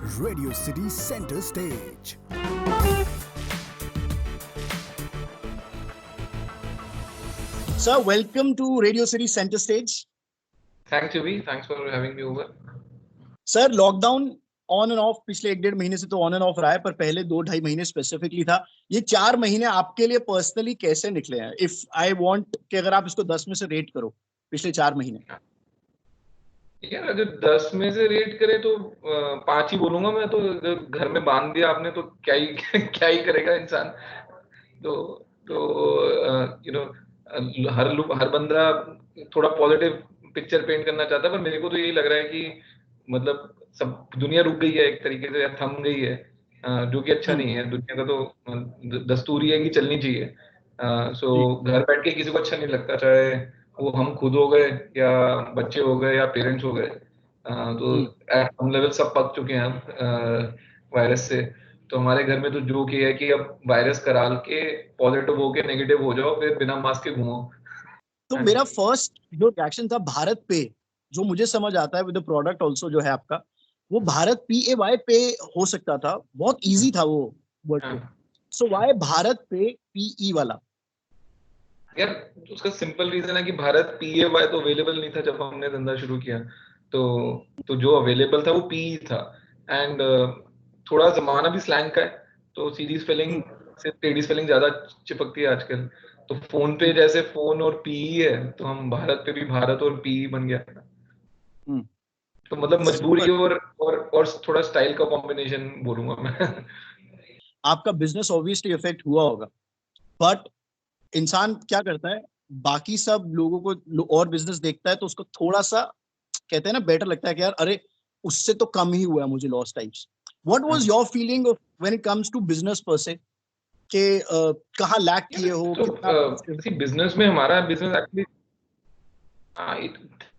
Radio city centre stage. Sir, welcome to Radio City Center Stage. Thanks, Yuvi. Thanks for having me over. Sir, lockdown on end of पिछले 1-1.5 महीने से तो on end of रहा है, पर पहले 2-2.5 महीने स्पेसिफिकली था। ये 4 महीने आपके लिए पर्सनली कैसे निकले हैं? इफ आई वांट कि अगर आप इसको 10 में से रेट करो पिछले 4 महीने। यार अगर 10 में से रेट करे तो 5 ही बोलूंगा मैं। तो अगर घर में बांध दिया आपने तो क्या ही क्या ही करेगा इंसान। तो यू नो हर बंदा थोड़ा पॉजिटिव पिक्चर पेंट करना चाहता है, पर मेरे को तो यही लग रहा है कि मतलब सब दुनिया रुक गई है एक तरीके से, या थम गई है, जो कि अच्छा नहीं है। दुनिया का तो दस्तूर ही है कि चलनी चाहिए। सो घर बैठ के किसी को अच्छा नहीं लगता, चाहे वो हम खुद हो गए या बच्चे हो गए या पेरेंट्स हो गए। तो हम लेवल सब पक चुके हैं अब वायरस से। तो हमारे घर में तो जोक ये है कि अब वायरस कराल के पॉजिटिव होके नेगेटिव हो जाओ, फिर बिना मास्क के घूमो। तो मेरा फर्स्ट जो रिएक्शन था भारत पे, जो मुझे समझ आता है विद द प्रोडक्ट आल्सो जो है आपका, वो भारत PAY पे हो सकता था, बहुत इजी था वो वर्ड। सो व्हाई भारत पे PE वाला? यार उसका सिंपल रीजन है कि भारत PAY तो अवेलेबल नहीं था जब हमने धंधा शुरू किया। तो जो अवेलेबल था वो PE था। एंड थोड़ा जमाना भी स्लैंग का है, तो सीधी स्पेलिंग से टेढ़ी स्पेलिंग ज्यादा चिपकती है आजकल। तो फोन पे जैसे फोन और PE है, तो हम भारत पे भी भारत और PE बन गया। तो मतलब मजबूरी और थोड़ा स्टाइल का कॉम्बिनेशन बोलूंगा मैं। आपका बिजनेस ऑब्वियसली इफेक्ट हुआ होगा, बट इंसान क्या करता है, बाकी सब लोगों को और बिजनेस देखता है तो उसको थोड़ा सा कहते हैं ना बेटर लगता है कि यार अरे उससे तो कम ही हुआ है मुझे loss times. What was your feeling of when it comes to business पर से कि कहां लैक किए हो, तो कितना? बिजनेस में हमारा बिजनेस एक्चुअली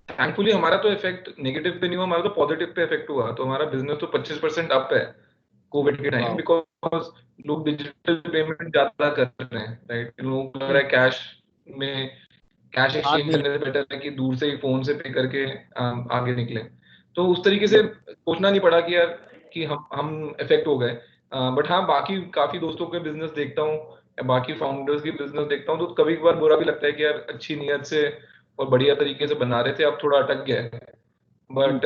थैंकफुली हमारा तो इफेक्ट नेगेटिव पे नहीं हुआ, हमारा तो पॉजिटिव पे इफेक्ट हुआ। तो हमारा बिजनेस तो 25% अप है कोविड के टाइम, बिकॉज लोग डिजिटल पेमेंट ज्यादा कर रहे हैं, राइट। लोगों को लग रहा है कैश एक्सचेंज करने से बेटर है कि दूर से ही फोन से पे करके आगे निकले। तो उस तरीके से सोचना नहीं पड़ा कि यार कि हम इफेक्ट हो गए। बट हाँ, बाकी काफी दोस्तों के बिजनेस देखता हूँ या बाकी फाउंडर्स की बिजनेस देखता हूँ, तो कभी कभार बुरा भी लगता है कि यार अच्छी नियत से और बढ़िया तरीके से बना रहे थे, अब थोड़ा अटक गया है। बट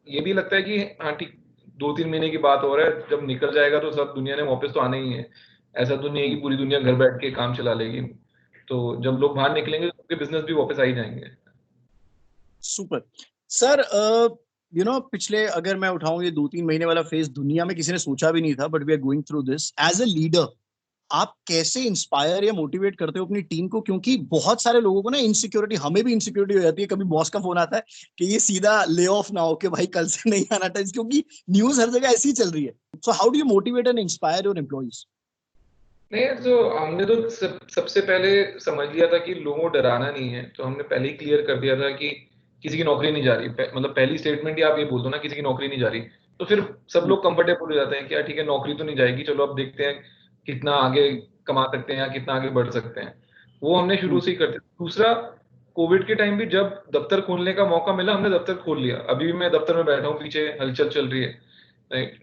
ये भी लगता है कि हाँ ठीक, 2-3 महीने की बात हो रहा है, जब निकल जाएगा तो सब दुनिया ने वापस तो आना ही है। ऐसा तो नहीं है कि पूरी दुनिया घर बैठ के काम चला लेगी। तो जब लोग बाहर निकलेंगे तो उनके बिजनेस भी वापस आ ही जाएंगे। Super sir. पिछले अगर मैं उठाऊं ये 2-3 महीने वाला फेज दुनिया में किसी ने सोचा भी नहीं था, but we are going through this as a leader. आप कैसे इंस्पायर या मोटिवेट करते हो अपनी टीम को? क्योंकि बहुत सारे लोगों को ना इनसिक्योरिटी, हमें भी इनसिक्योरिटी हो जाती है, कभी बॉस का फोन आता है कि ये सीधा ले ऑफ ना हो कि भाई कल से नहीं आना था, क्योंकि न्यूज हर जगह ऐसी ही चल रही है। So how do you motivate and inspire your employees? नहीं, तो हमने तो सबसे पहले समझ लिया था कि लोगों को डराना नहीं है। तो हमने पहले ही क्लियर कर दिया था कि किसी की नौकरी नहीं जा रही। मतलब पहली स्टेटमेंट ही आप ये बोल दो ना, किसी की नौकरी नहीं जा रही, तो फिर सब लोग कंफर्टेबल हो जाते हैं कि यार ठीक है, नौकरी तो नहीं जाएगी, चलो अब देखते हैं कितना आगे कमा सकते हैं या कितना आगे बढ़ सकते हैं। वो हमने शुरू से ही करते। दूसरा, कोविड के टाइम भी जब दफ्तर खोलने का मौका मिला, हमने दफ्तर खोल लिया। अभी भी मैं दफ्तर में बैठा हूँ, पीछे हलचल चल रही है, राइट।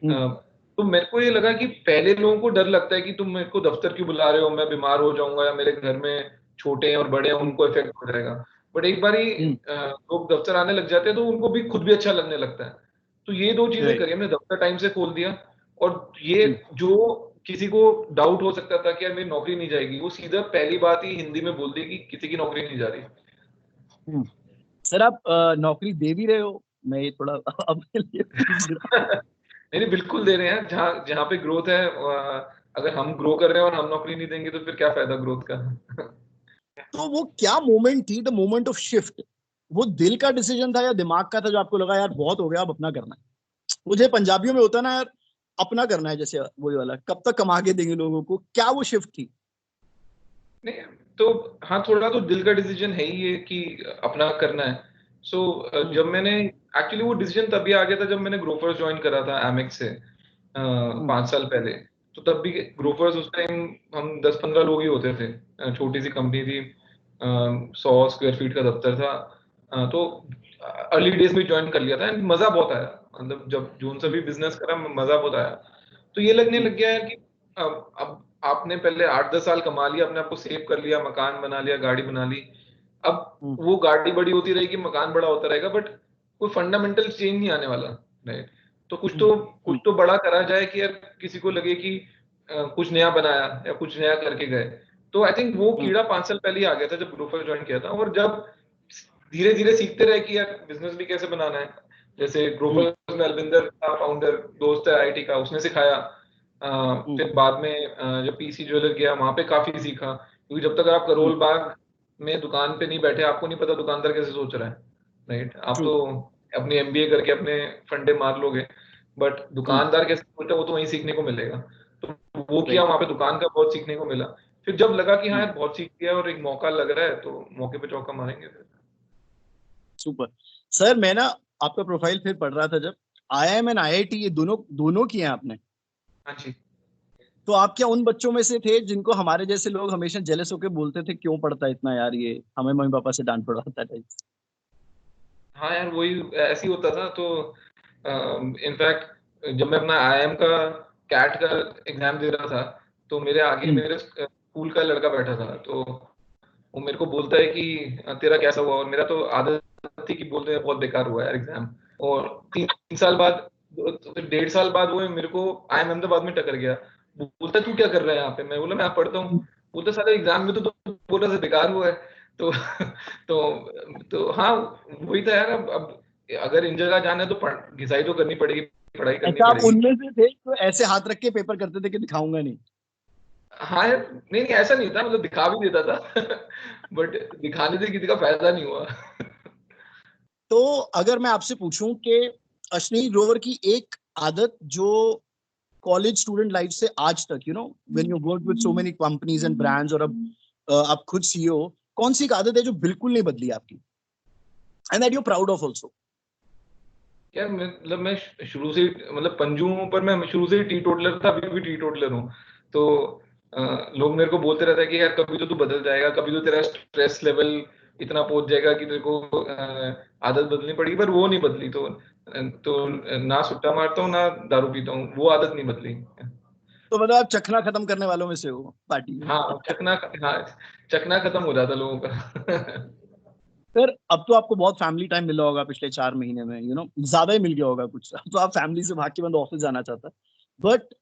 तो मेरे को ये लगा कि पहले लोगों को डर लगता है कि तुम मेरे को दफ्तर क्यों बुला रहे हो, मैं बीमार हो जाऊंगा या मेरे घर में छोटे हैं और बड़े हैं उनको इफेक्ट हो जाएगा। बट एक बार ही लोग दफ्तर आने लग जाते हैं तो उनको भी खुद भी अच्छा लगने लगता है। तो ये 2 चीजें करी हमने, दफ्तर टाइम से खोल दिया। और ये जो किसी को डाउट हो सकता था कि यार मेरी नौकरी नहीं जाएगी, वो सीधा पहली बात ही हिंदी में बोल दी कि किसी की नौकरी नहीं जा रही। सर आप नौकरी दे भी रहे हो, मैं ये थोड़ा अपने लिए पूछ रहा। नहीं, बिल्कुल दे रहे हैं। जहाँ जहाँ पे ग्रोथ है, अगर हम ग्रो कर रहे हैं और हम नौकरी नहीं देंगे तो फिर क्या फायदा ग्रोथ का। तो वो क्या मोमेंट थी, द मोमेंट ऑफ शिफ्ट? वो दिल का डिसीजन था या दिमाग का था जो आपको लगा यार बहुत हो गया अब अपना करना है? मुझे पंजाबियों में होता है ना यार, अपना करना है, जैसे वही वाला कब तक कमा के देंगे लोगों को, क्या वो शिफ्ट थी? नहीं, तो हाँ, थोड़ा तो दिल का डिसीजन है ही ये कि अपना करना है। सो जब मैंने एक्चुअली वो डिसीजन तभी आ गया था जब मैंने ग्रोफर्स ज्वाइन करा था एमेक्स से 5 साल पहले। तो तब भी ग्रोफर्स उस टाइम हम 10-15 लोग ही होते थे, छोटी सी कंपनी थी, 100 स्क्वायर फीट का दफ्तर था। तो अर्ली डेज में ज्वाइन कर लिया था एंड मजा बहुत आया, मतलब जब जोन से भी बिजनेस करा मजा बहुत आया। तो ये लगने लग गया है कि अब आपने पहले 8-10 साल कमा लिया, अपने आप को सेव कर लिया, मकान बना लिया, गाड़ी बना ली, अब वो गाड़ी बड़ी होती रहेगी, मकान बड़ा होता रहेगा, बट कोई फंडामेंटल चेंज नहीं आने वाला, राइट? तो कुछ तो बड़ा करा जाए कि यार किसी को लगे कि कुछ नया बनाया या कुछ नया करके गए। तो आई थिंक वो कीड़ा 5 साल पहले ही आ गया था जब ग्रोफर ज्वाइन किया था, और जब धीरे धीरे सीखते रहे कि यार बिजनेस भी कैसे बनाना है, जैसे ग्रोफर में अलविंदर का फाउंडर दोस्त है आईआईटी का, उसने सिखाया। फिर बाद में जब पीसी ज्वेलर गया वहां पे काफी सीखा, क्योंकि जब तक आप करोल बाग में दुकान पे नहीं बैठे आपको नहीं पता दुकानदार कैसे सोच रहा है, राइट? आप तो अपनी एमबीए करके अपने फंडे मार लोगे, बट दुकानदार कैसे सोचता है वो तो वहीं सीखने को मिलेगा। तो वो किया, वहां पे दुकान का बहुत सीखने को मिला। फिर जब लगा कि हाँ यार बहुत सीख गया और एक मौका लग रहा है, तो मौके पे चौका मारेंगे फिर। सुपर सर, मैं ना आपका प्रोफाइल फिर पढ़ रहा था, जब आईआईएम एंड आईआईटी ये दोनों दोनों किए हैं आपने, हाँ जी। तो आप क्या उन बच्चों में से थे जिनको हमारे जैसे लोग हमेशा जेलस होकर बोलते थे क्यों पढ़ता है इतना यार, ये हमें मम्मी पापा से डांट पड़वाता था? हाँ यार वही ऐसे ही होता था। तो इनफैक्ट जब मैं अपना आईआईएम का कैट का एग्जाम दे रहा था, तो मेरे आगे मेरे स्कूल का लड़का बैठा था, तो वो मेरे को बोलता है कि तेरा कैसा हुआ, और मेरा तो आदत थी कि बोलते हैं बहुत बेकार हुआ यार एग्जाम। और 3 साल बाद, 1.5 साल बाद वो मेरे को आईआईएम अहमदाबाद में टकर गया। बोलता है तू क्या कर रहा है यहाँ पे? मैं बोला मैं पढ़ता हूँ। बोलता सारे एग्जाम में तो बोल रहा था बेकार हुआ है। तो तो हाँ वही था यार। अब अगर इन जगह जाना है तो घिसाई तो करनी पड़ेगी, पढ़ाई करनी अच्छा, आप पड़ेगी। उनमें से थे तो ऐसे हाथ रख के पेपर करते थे कि दिखाऊंगा नहीं? हाँ यार, नहीं नहीं ऐसा नहीं था, मतलब दिखा भी देता था बट दिखाने से किसी का फायदा नहीं हुआ तो अगर मैं आपसे पूछूं कि अश्विनी ग्रोवर की एक आदत जो कॉलेज स्टूडेंट लाइफ से आज तक, when you work with so many companies and brands, और अब आप खुद सीईओ, कौन सी एक आदत है जो बिल्कुल नहीं बदली आपकी and that you proud of also? यार मतलब मैं शुरू से मतलब पंजुओं पर मैं शुरू से ही टी टोटलर था, अभी भी टी टोटलर हूँ। तो लोग मेरे को बोलते रहते हैं कि यार कभी तो तू बदल जाएगा, कभी तो तेरा स्ट्रेस लेवल इतना पहुंच जाएगा कि तेरे को आदत बदलनी पड़ेगी, पर वो नहीं बदली। तो ना सुट्टा मारता हूँ ना दारू पीता हूँ, वो आदत नहीं बदली। तो मतलब आप चखना खत्म करने वालों में से हो पार्टी में? हाँ चखना खत्म हो जाता लोगों का सर, अब तो आपको बहुत फैमिली टाइम मिला होगा पिछले 4 महीने में, ज्यादा ही मिल गया होगा कुछ, अब तो आप फैमिली से भाग के बंद ऑफिस जाना चाहता है। बट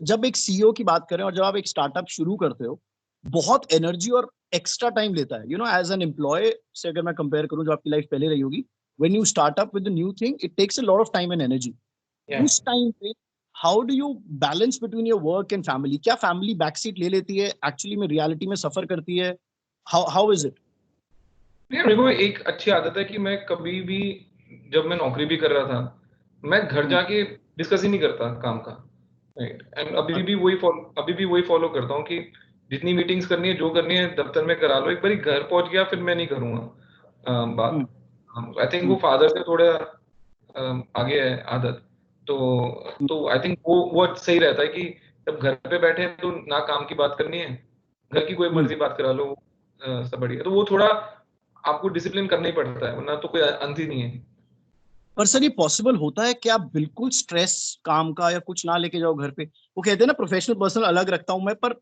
जब एक सीईओ की बात करें और जब आप एक स्टार्टअप शुरू करते हो, बहुत एनर्जी और एक्स्ट्रा टाइम लेता है, एज एन एम्प्लॉय से अगर मैं कंपेयर करूं जो आपकी लाइफ पहले रही होगी, when you start up with new thing it takes a lot of time and energy. उस टाइम पे how do you balance between your work and family? क्या फैमिली बैक सीट ले लेती है, एक्चुअली में रियलिटी में सफर करती है? How is it? नहीं, मेरे को एक अच्छी आदत है कि मैं कभी भी, जब मैं नौकरी भी कर रहा था, मैं घर जाके डिस्कस ही नहीं करता काम का, राइट? एंड अभी भी वही फॉलो करता हूँ कि जितनी मीटिंग्स करनी है, जो करनी है दफ्तर में करा लो, एक बार घर पहुंच गया फिर मैं नहीं करूंगा बात। आई थिंक वो फादर से थोड़ा आगे है आदत। तो आई थिंक वो सही रहता है कि जब घर पे बैठे हैं तो ना काम की बात करनी है, घर की कोई मर्जी बात करा लो, सब बढ़िया। तो वो थोड़ा आपको डिसिप्लिन करना ही पड़ता है, वरना तो कोई अंत ही नहीं है। पर सर, ये पॉसिबल होता है कि आप बिल्कुल स्ट्रेस काम का या कुछ ना लेके जाओ घर पे? वो कहते हैं ना, प्रोफेशनल पर्सनल अलग रखता हूं मैं, पर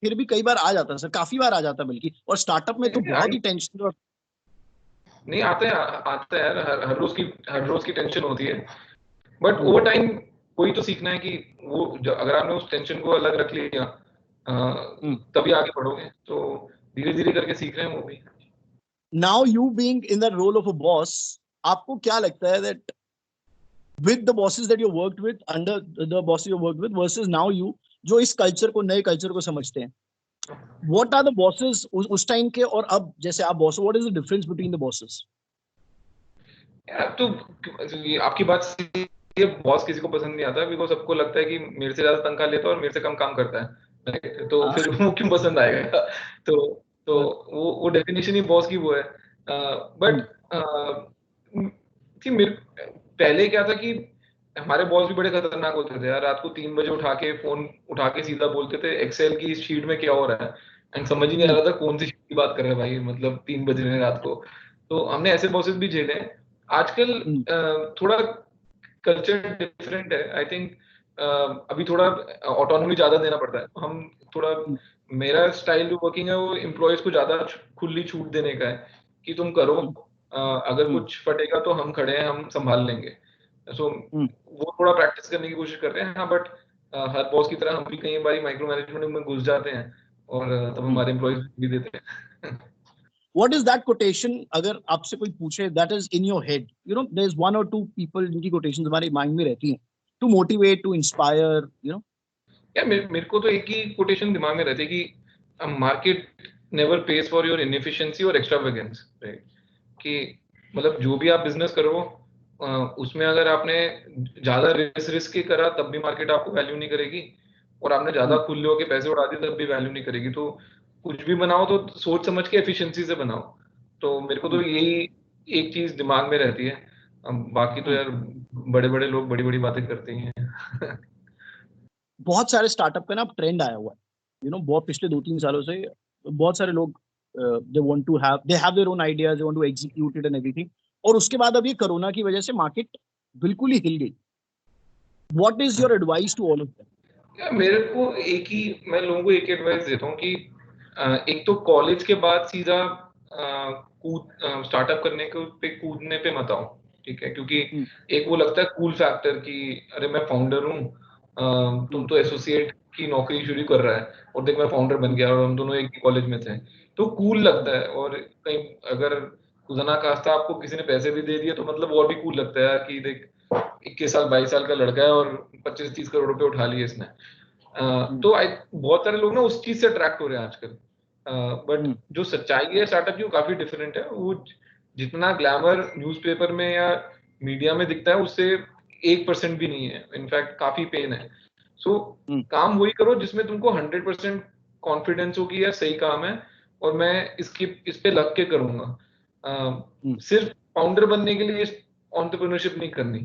फिर भी कई बार आ जाता है सर, काफी बार आ जाता है बल्कि, और स्टार्टअप में तो बहुत ही टेंशन और नहीं आता है यार, हर रोज की टेंशन होती है, बट ओवर टाइम कोई तो सीखना है कि अगर आपने उस टेंशन को अलग रख लिया तभी आगे बढ़ोगे। तो धीरे धीरे करके सीख रहे हैं वो भी। Now you being in the role of a boss, आपको क्या लगता है that with the bosses that you worked with, under the bosses you worked with versus now you, जो इस कल्चर को, नए कल्चर को समझते हैं, what are the bosses उस टाइम के और अब जैसे आप बॉस हो, what is the difference between the bosses? यार तो ये आपकी बात सही है, बॉस किसी को पसंद नहीं आता, बिकॉज सबको लगता है कि मेरे से ज्यादा तनख्वाह लेता है और मेरे से कम काम करता है, right? तो फिर वो क्यों पसंद आएगा तो तो वो डेफिनेशन ही बॉस की वो है। बट पहले क्या था कि हमारे बॉस भी बड़े खतरनाक होते थे यार। रात को 3 बजे उठा के फोन उठा के सीधा बोलते थे एक्सेल की शीट में क्या हो रहा है, एंड समझ ही नहीं आ रहा था कौन सी शीट की बात कर रहे हैं भाई, मतलब 3 बज रहे हैं रात को। तो हमने ऐसे बॉसेस भी झेले हैं। आजकल थोड़ा कल्चर डिफरेंट है, आई थिंक अभी थोड़ा ऑटोनॉमी ज्यादा देना पड़ता है। हम थोड़ा, मेरा स्टाइल जो वर्किंग है वो एम्प्लॉयज को ज्यादा खुली छूट देने का है कि तुम करो, अगर कुछ फटेगा तो हम खड़े हैं, हम संभाल लेंगे। सो वो थोड़ा प्रैक्टिस करने की कोशिश कर रहे हैं। हाँ, बट हर बॉस की तरह हम भी कई बार माइक्रो मैनेजमेंट में घुस जाते हैं और तब हमारे एम्प्लॉयज भी देते हैं। What is that quotation? अगर आपसे कोई पूछे, that is in your head. You know, there's one or two people जिनकी quotations हमारे mind में रहती हैं, to motivate, to inspire. You know. या मेरे को तो एक ही कोटेशन दिमाग में रहती है कि market never page for your inefficiency और एक्स्ट्रावेगेंस, राइट? कि मतलब जो भी आप बिजनेस करो उसमें अगर आपने ज्यादा रिस्क के करा तब भी मार्केट आपको वैल्यू नहीं करेगी, और आपने ज्यादा खुले होके पैसे उड़ा दिए तब भी वैल्यू नहीं करेगी। तो कुछ भी बनाओ तो सोच समझ के एफिशिएंसी से बनाओ। तो मेरे को तो यही एक चीज दिमाग में रहती है। बाकी तो यार बड़े बड़े लोग बड़ी बड़ी बातें करते ही हैं। बहुत सारे स्टार्टअप पे ना ट्रेंड आया हुआ है, यू नो, बहुत पिछले 2-3 सालों से बहुत सारे लोग they want to have their own ideas, they want to execute it and everything. और उसके बाद अब ये कोरोना की वजह से मार्केट बिल्कुल ही हिल गई। What is your advice to all of them? मेरे को मैं लोगों को एक एडवाइस देता हूँ कि एक तो कॉलेज के बाद सीधा स्टार्टअप करने को पे कूदने पे मत आओ, ठीक है? क्योंकि एक वो लगता है कूल फैक्टर कि अरे मैं फाउंडर हूँ, तुम तो एसोसिएट की नौकरी शुरू कर रहा है और देख मैं फाउंडर बन गया, और हम दोनों एक ही कॉलेज में थे, तो कूल लगता है। और कहीं अगर खुदा खास्ता आपको किसी ने पैसे भी दे दिए तो मतलब और भी कूल लगता है यार कि देख 21 साल 22 साल का लड़का है और 25-30 करोड़ रुपए उठा लिए इसने। तो बहुत सारे लोग ना उस चीज से अट्रैक्ट हो रहे हैं आजकल। बट जो सच्चाई है स्टार्टअप की वो काफी डिफरेंट है। वो जितना ग्लैमर न्यूज़पेपर में या मीडिया में दिखता है उससे 1% भी नहीं है, इनफैक्ट काफी पेन है। सो काम वही करो जिसमें तुमको 100% कॉन्फिडेंस हो कि यार सही काम है और मैं इस पे लग के करूंगा। सिर्फ फाउंडर बनने के लिए एंटरप्रेन्योरशिप नहीं करनी,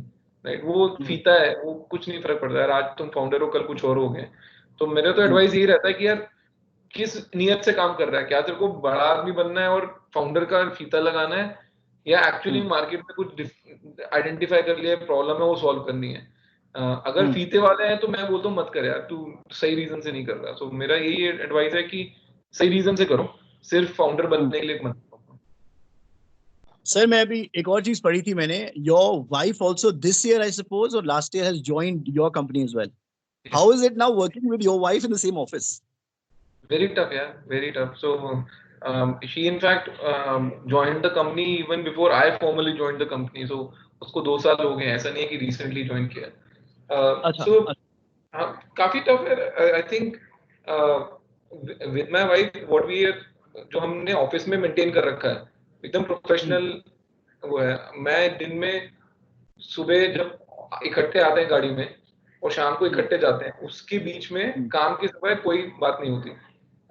राइट? वो फीता है, वो कुछ नहीं फर्क पड़ता है, आज तुम फाउंडर हो कल कुछ और हो गए। तो मेरा तो एडवाइस यही रहता है कि यार किस नियत से काम कर रहा है, क्या तेरे को बड़ा आदमी बनना है और फाउंडर का फीता लगाना है, या एक्चुअली मार्केट में कुछ आइडेंटिफाई कर लिया प्रॉब्लम है वो सॉल्व करनी है। अगर फीते वाले हैं तो मैं बोलता हूँ मत कर यार, तू सही रीजन से नहीं कर रहा। तो मेरा यही एडवाइस है कि सही रीजन से करो, सिर्फ फाउंडर बनने के लिए मत करो। सर मैं अभी एक और चीज पढ़ी थी मैंने, your wife also this year I suppose और last year has joined your company as well. How is it now working with your wife in the same office? Very tough, yeah, very tough. So she in fact joined the company even before I formally joined the company. So उसको 2 साल हो गए, ऐसा नहीं है कि recently join किया। So काफी tough है। I think with my wife what we are, जो हमने ऑफिस में मेंटेन कर रखा है एकदम प्रोफेशनल वो है। मैं दिन में सुबह जब इकट्ठे आते हैं गाड़ी में और शाम को इकट्ठे जाते हैं, उसके बीच में काम के सिवाय कोई बात नहीं होती।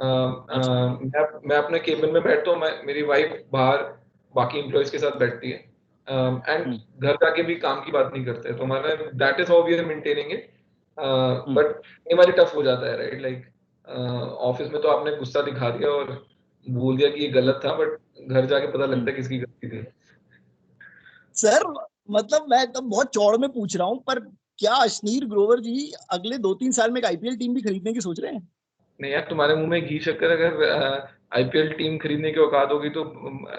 मैं अपने केबिन में बैठता हूँ, मेरी वाइफ बाहर बाकी एम्प्लॉयज के साथ बैठती है, एंड घर जाके भी काम की बात नहीं करते। तो हमारा that is how we are maintaining it. But कई बार टफ हो जाता है, राइट? लाइक ऑफिस में तो आपने गुस्सा दिखा दिया और बोल दिया कि ये गलत था, बट घर जाके पता लगता है किसकी गलती थी। सर मतलब मैं तो बहुत चौड़ में पूछ रहा हूँ, पर क्या अश्नीर ग्रोवर जी अगले 2-3 साल में एक आईपीएल टीम भी खरीदने की सोच रहे हैं? नहीं यार, तुम्हारे मुंह में घी शक्कर, अगर आईपीएल टीम खरीदने की औकात होगी तो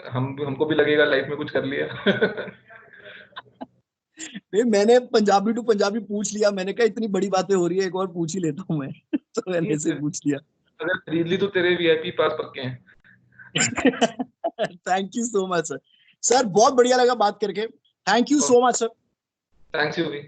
हमको भी लगेगा लाइफ में कुछ कर लिया। मैंने पंजाबी टू पंजाबी पूछ लिया, मैंने कहा इतनी बड़ी बातें हो रही है एक और पूछ ही लेता हूँ मैं। तो मैंने ऐसे पूछ लिया। अगर खरीद ली तो तेरे वीआईपी पास पक्के हैं। Thank you so much sir. Sir बहुत बढ़िया लगा बात करके। Thank you so much sir. Thanks you भी।